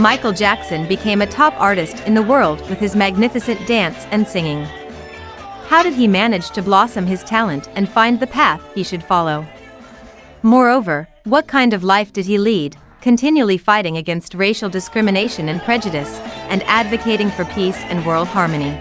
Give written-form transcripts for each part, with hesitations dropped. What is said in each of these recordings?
Michael Jackson became a top artist in the world with his magnificent dance and singing. How did he manage to blossom his talent and find the path he should follow? Moreover, what kind of life did he lead, continually fighting against racial discrimination and prejudice, and advocating for peace and world harmony?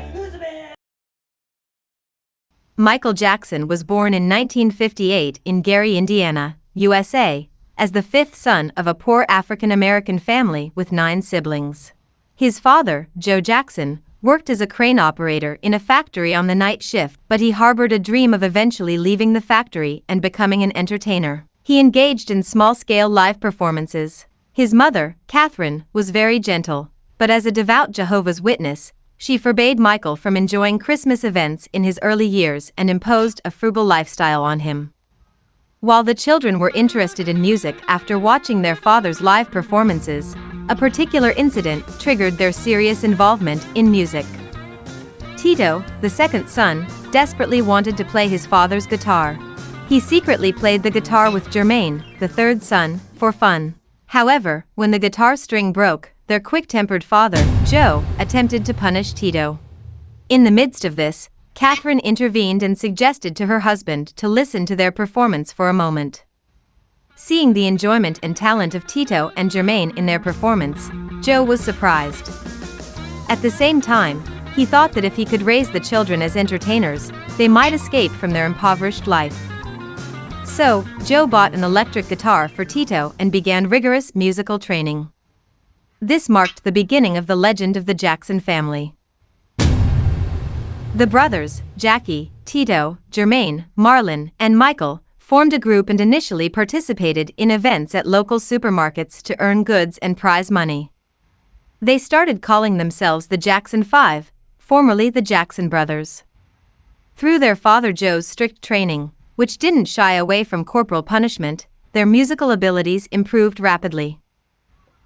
Michael Jackson was born in 1958 in Gary, Indiana, USA, as the fifth son of a poor African-American family with 9 siblings. His father, Joe Jackson, worked as a crane operator in a factory on the night shift, but he harbored a dream of eventually leaving the factory and becoming an entertainer. He engaged in small-scale live performances. His mother, Catherine, was very gentle, but as a devout Jehovah's Witness, she forbade Michael from enjoying Christmas events in his early years and imposed a frugal lifestyle on him. While the children were interested in music after watching their father's live performances, a particular incident triggered their serious involvement in music. Tito, the second son, desperately wanted to play his father's guitar. He secretly played the guitar with Jermaine, the third son, for fun. However, when the guitar string broke, their quick-tempered father, Joe, attempted to punish Tito. In the midst of this, Catherine intervened and suggested to her husband to listen to their performance for a moment. Seeing the enjoyment and talent of Tito and Jermaine in their performance, Joe was surprised. At the same time, he thought that if he could raise the children as entertainers, they might escape from their impoverished life. So, Joe bought an electric guitar for Tito and began rigorous musical training. This marked the beginning of the legend of the Jackson family. The brothers, Jackie, Tito, Jermaine, Marlon, and Michael, formed a group and initially participated in events at local supermarkets to earn goods and prize money. They started calling themselves the Jackson 5, formerly the Jackson Brothers. Through their father Joe's strict training, which didn't shy away from corporal punishment, their musical abilities improved rapidly.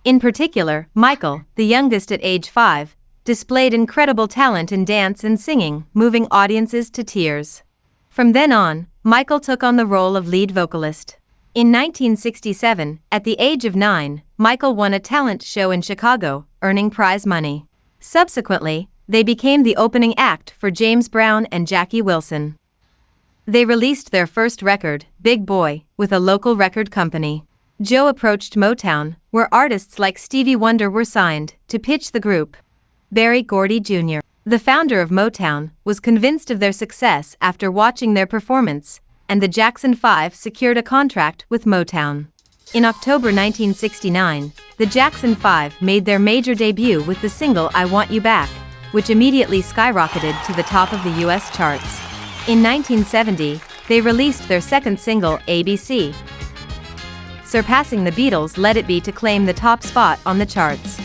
In particular, Michael, the youngest at age 5, displayed incredible talent in dance and singing, moving audiences to tears. From then on, Michael took on the role of lead vocalist. In 1967, at the age of 9, Michael won a talent show in Chicago, earning prize money. Subsequently, they became the opening act for James Brown and Jackie Wilson. They released their first record, Big Boy, with a local record company. Joe approached Motown, where artists like Stevie Wonder were signed, to pitch the group. Berry Gordy Jr., the founder of Motown, was convinced of their success after watching their performance, and the Jackson 5 secured a contract with Motown. In October 1969, the Jackson 5 made their major debut with the single I Want You Back, which immediately skyrocketed to the top of the US charts. In 1970, they released their second single, ABC, surpassing the Beatles' Let It Be to claim the top spot on the charts.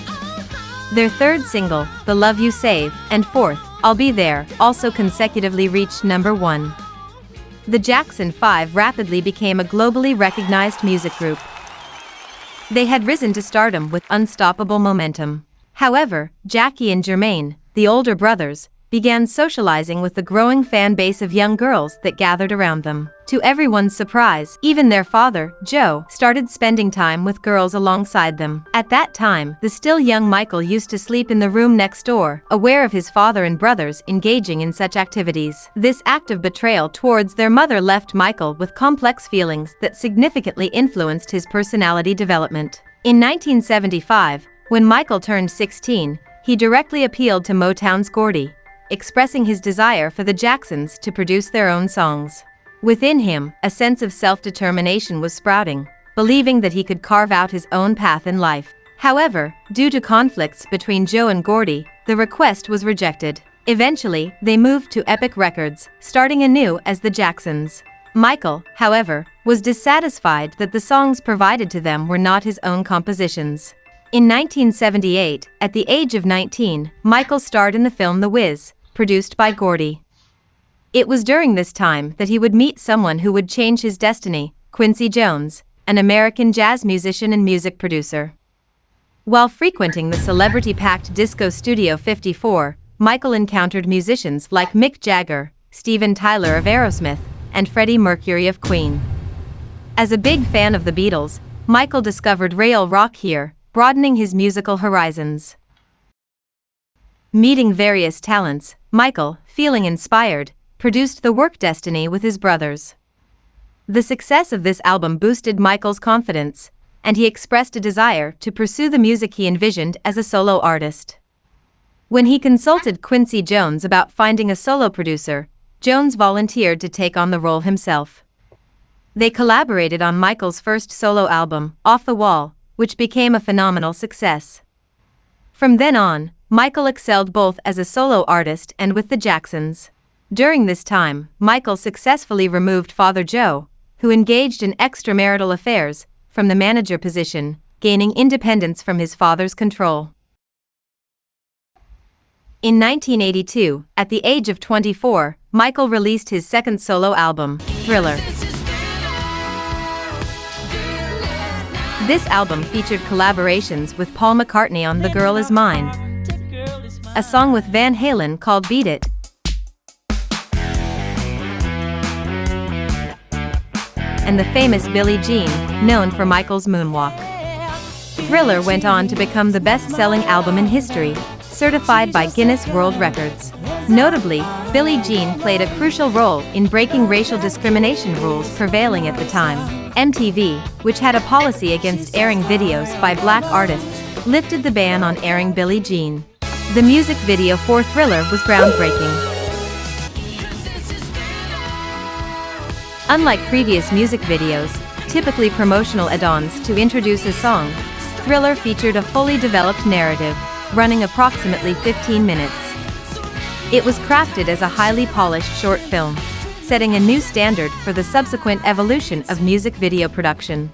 Their third single, The Love You Save, and fourth, I'll Be There, also consecutively reached number 1. The Jackson 5 rapidly became a globally recognized music group. They had risen to stardom with unstoppable momentum. However, Jackie and Jermaine, the older brothers, began socializing with the growing fan base of young girls that gathered around them. To everyone's surprise, even their father, Joe, started spending time with girls alongside them. At that time, the still young Michael used to sleep in the room next door, aware of his father and brothers engaging in such activities. This act of betrayal towards their mother left Michael with complex feelings that significantly influenced his personality development. In 1975, when Michael turned 16, he directly appealed to Motown's Gordy, expressing his desire for the Jacksons to produce their own songs. Within him, a sense of self-determination was sprouting, believing that he could carve out his own path in life. However, due to conflicts between Joe and Gordy, the request was rejected. Eventually, they moved to Epic Records, starting anew as the Jacksons. Michael, however, was dissatisfied that the songs provided to them were not his own compositions. In 1978, at the age of 19, Michael starred in the film The Wiz, produced by Gordy. It was during this time that he would meet someone who would change his destiny, Quincy Jones, an American jazz musician and music producer. While frequenting the celebrity-packed Disco Studio 54, Michael encountered musicians like Mick Jagger, Steven Tyler of Aerosmith, and Freddie Mercury of Queen. As a big fan of the Beatles, Michael discovered rail rock here, broadening his musical horizons. Meeting various talents, Michael, feeling inspired, produced The Work Destiny with his brothers. The success of this album boosted Michael's confidence, and he expressed a desire to pursue the music he envisioned as a solo artist. When he consulted Quincy Jones about finding a solo producer, Jones volunteered to take on the role himself. They collaborated on Michael's first solo album, Off the Wall, which became a phenomenal success. From then on, Michael excelled both as a solo artist and with the Jacksons. During this time, Michael successfully removed Father Joe, who engaged in extramarital affairs, from the manager position, gaining independence from his father's control. In 1982, at the age of 24, Michael released his second solo album, Thriller. This album featured collaborations with Paul McCartney on The Girl Is Mine, a song with Van Halen called Beat It, and the famous Billie Jean, known for Michael's Moonwalk. Thriller went on to become the best-selling album in history, certified by Guinness World Records. Notably, Billie Jean played a crucial role in breaking racial discrimination rules prevailing at the time. MTV, which had a policy against airing videos by black artists, lifted the ban on airing Billie Jean. The music video for Thriller was groundbreaking. Unlike previous music videos, typically promotional add-ons to introduce a song, Thriller featured a fully developed narrative, running approximately 15 minutes. It was crafted as a highly polished short film, setting a new standard for the subsequent evolution of music video production.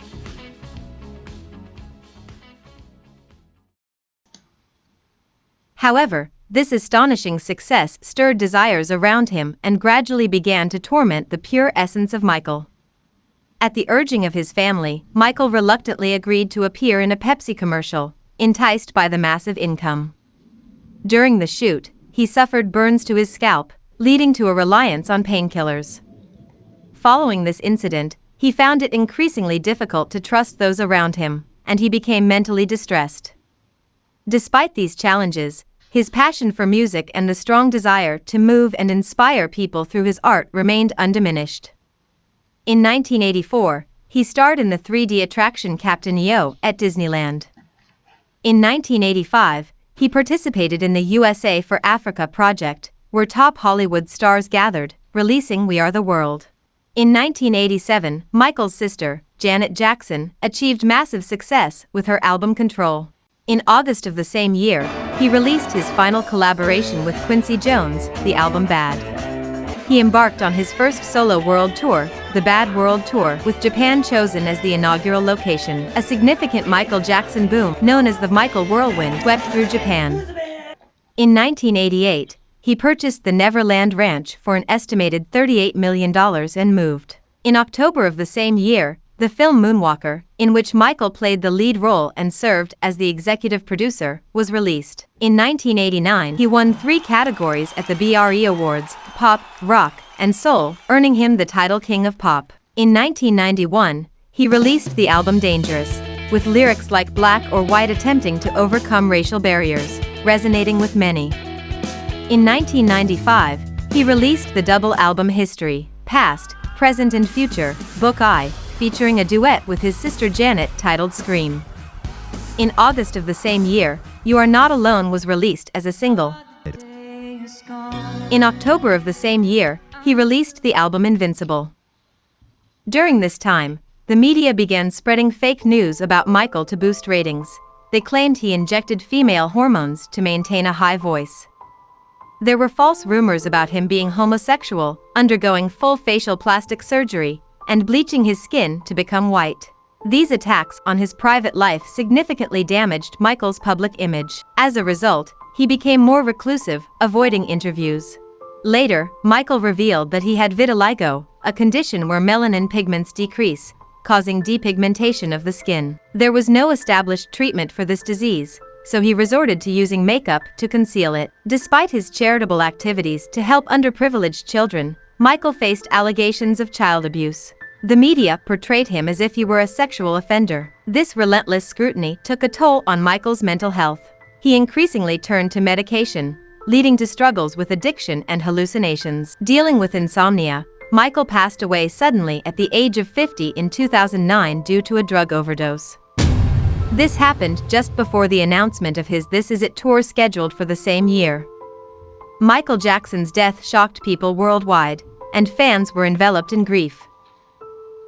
However, this astonishing success stirred desires around him and gradually began to torment the pure essence of Michael. At the urging of his family, Michael reluctantly agreed to appear in a Pepsi commercial, enticed by the massive income. During the shoot, he suffered burns to his scalp, leading to a reliance on painkillers. Following this incident, he found it increasingly difficult to trust those around him, and he became mentally distressed. Despite these challenges, his passion for music and the strong desire to move and inspire people through his art remained undiminished. In 1984, he starred in the 3D attraction Captain EO at Disneyland. In 1985, he participated in the USA for Africa project, where top Hollywood stars gathered, releasing We Are the World. In 1987, Michael's sister, Janet Jackson, achieved massive success with her album Control. In August of the same year, he released his final collaboration with Quincy Jones, the album Bad. He embarked on his first solo world tour, the Bad World Tour, with Japan chosen as the inaugural location. A significant Michael Jackson boom, known as the Michael Whirlwind, swept through Japan. In 1988, he purchased the Neverland Ranch for an estimated $38 million and moved. In October of the same year, the film Moonwalker, in which Michael played the lead role and served as the executive producer, was released. In 1989, he won 3 categories at the BRE Awards, Pop, Rock, and Soul, earning him the title King of Pop. In 1991, he released the album Dangerous, with lyrics like black or white attempting to overcome racial barriers, resonating with many. In 1995, he released the double album History, Past, Present and Future, Book I, featuring a duet with his sister Janet titled Scream. In August of the same year, You Are Not Alone was released as a single. In October of the same year, he released the album Invincible. During this time, the media began spreading fake news about Michael to boost ratings. They claimed he injected female hormones to maintain a high voice. There were false rumors about him being homosexual, undergoing full facial plastic surgery, and bleaching his skin to become white. These attacks on his private life significantly damaged Michael's public image. As a result, he became more reclusive, avoiding interviews. Later, Michael revealed that he had vitiligo, a condition where melanin pigments decrease, causing depigmentation of the skin. There was no established treatment for this disease, so he resorted to using makeup to conceal it. Despite his charitable activities to help underprivileged children, Michael faced allegations of child abuse. The media portrayed him as if he were a sexual offender. This relentless scrutiny took a toll on Michael's mental health. He increasingly turned to medication, leading to struggles with addiction and hallucinations. Dealing with insomnia, Michael passed away suddenly at the age of 50 in 2009 due to a drug overdose. This happened just before the announcement of his This Is It tour scheduled for the same year. Michael Jackson's death shocked people worldwide, and fans were enveloped in grief.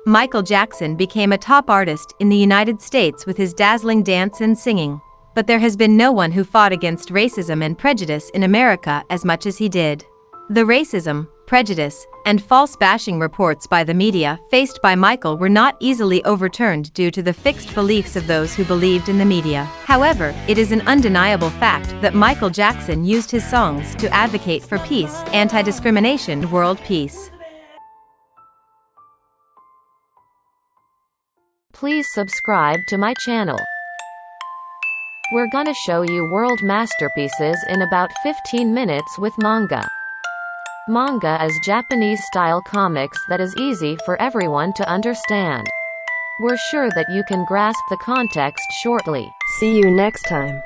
Michael Jackson became a top artist in the United States with his dazzling dance and singing, but there has been no one who fought against racism and prejudice in America as much as he did. The racism, prejudice, and false bashing reports by the media faced by Michael were not easily overturned due to the fixed beliefs of those who believed in the media. However, it is an undeniable fact that Michael Jackson used his songs to advocate for peace, anti-discrimination, and world peace. Please subscribe to my channel. We're gonna show you world masterpieces in about 15 minutes with Manga. Manga is Japanese-style comics that is easy for everyone to understand. We're sure that you can grasp the context shortly. See you next time.